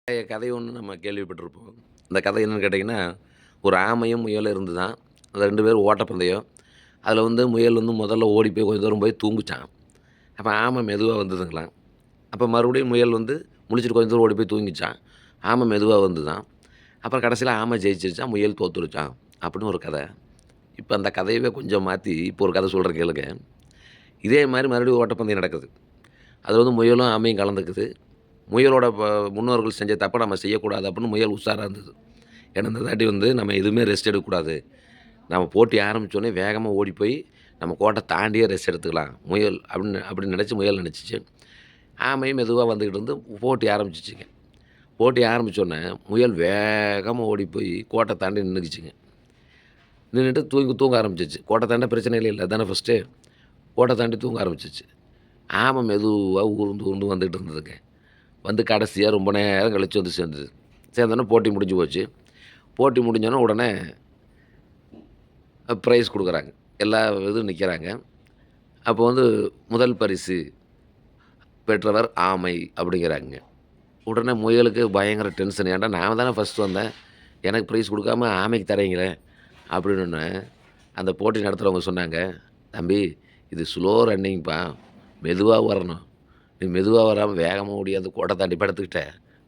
பழைய கதை ஒண்ணு நம்ம கேள்விப்பட்டிருப்போம். அந்த கதை என்னன்னு கேட்டீங்கன்னா, ஒரு ஆமையும் முயலும் இருந்துதான். அந்த 2 பேரும் ஓட்டப்பந்தயம். அதில முயல் முதல்ல ஓடி போய் கொஞ்சம் தூரம் போய் தூங்குச்சாம். அப்ப ஆமை மெதுவா வந்ததுங்களாம். அப்ப மறுபடியும் முயல் முழிச்சுட்டு கொஞ்சம் தூரம் ஓடி போய் தூங்கிச்சாம். ஆமை மெதுவா வந்துதாம். அப்புறம் கடைசியில ஆமை ஜெயிச்சிருச்சாம், முயல் தோத்துருச்சாம். அப்படின்னு ஒரு கதை. இப்ப அந்த கதையவே கொஞ்சம் மாத்தி, இப்போ ஒரு கதை சொல்றேன் கேளுங்க. இதே மாரி மறுபடியும் ஓட்டப்பந்தயம் நடக்குது. அதில முயலும் ஆமையும் கலந்துக்குது. முயலோட முன்னோர்கள் செஞ்ச தப்ப நம்ம செய்யக்கூடாது அப்படின்னு முயல் உஷாரா இருந்தது. ஏன்னா இந்த தாட்டி நம்ம எதுவுமே ரெஸ்ட் எடுக்கக்கூடாது. நம்ம போட்டி ஆரம்பிச்சோனே வேகமா ஓடி போய் நம்ம கோட்ட தாண்டியே ரெஸ்ட் எடுத்துக்கலாம். முயல் அப்படின்னு நினச்சு முயல் நினச்சுச்சு. ஆமையும் மெதுவா வந்துக்கிட்டு போட்டி ஆரம்பிச்சுச்சுங்க. போட்டி ஆரம்பிச்சோனே முயல் வேகமா ஓடி போய் கோட்ட தாண்டி நின்னுக்குச்சுங்க. நின்னுட்டு தூங்க ஆரம்பிச்சுச்சு. கோட்ட தாண்ட பிரச்சனை இல்ல அதானே ஃபர்ஸ்ட்டு. கோட்ட தாண்டி தூங்க ஆரம்பிச்சுச்சு. ஆமை மெதுவா ஊர்ந்து ஊர்ந்து வந்துட்டு இருந்ததுங்க. கடைசியா ரொம்ப நேரம் கழிச்சு சேர்ந்தது. சேர்ந்தோனே போட்டி முடிஞ்சு போச்சு. போட்டி முடிஞ்சோனே உடனே ப்ரைஸ் குடுக்குறாங்க. எல்லா இதுவும் நிக்கிறாங்க. அப்போ முதல் பரிசு பெற்றவர் ஆமை அப்படிங்கிறாங்க. உடனே முயலுக்கு பயங்கர டென்ஷன். ஏன்டா நான் தானே ஃபர்ஸ்ட் வந்தேன். எனக்கு ப்ரைஸ் குடுக்காம ஆமைக்கு தர்றீங்களே அப்படின்னோனே, அந்த போட்டி நடத்துறவங்க சொன்னாங்க, "தம்பி இது ஸ்லோ ரன்னிங்ப்பா. மெதுவா வரணும். நீ மெதுவா வராம வேகமா ஓடியாந்து கோட்ட தாண்டி படுத்துக்கிட்ட.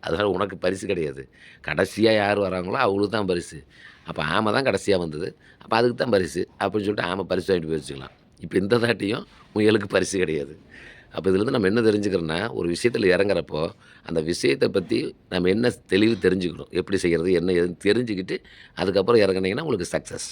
அதனால உனக்கு பரிசு கிடையாது. கடைசியா யார் வராங்களோ அவங்களுக்கு தான் பரிசு. அப்ப ஆமை தான் கடைசியா வந்தது. அப்ப அதுக்கு தான் பரிசு." அப்படின்னு சொல்லிட்டு ஆமை பரிசு வாங்கிட்டு போயிருச்சுங்களாம். இப்ப இந்த தாட்டியும் முயலுக்கு பரிசு கிடையாது. அப்ப இதுலருந்து நம்ம என்ன தெரிஞ்சுக்கிறோம்னா, ஒரு விஷயத்துல இறங்குறப்போ, அந்த விஷயத்த பத்தி நம்ம என்ன தெளிவு தெரிஞ்சுக்கணும். எப்படி செய்யறது? என்ன ஏதுன்னு தெரிஞ்சுக்கிட்டு, அதுக்கப்புறம் இறங்குனீங்கன்னா உங்களுக்கு சக்சஸ்.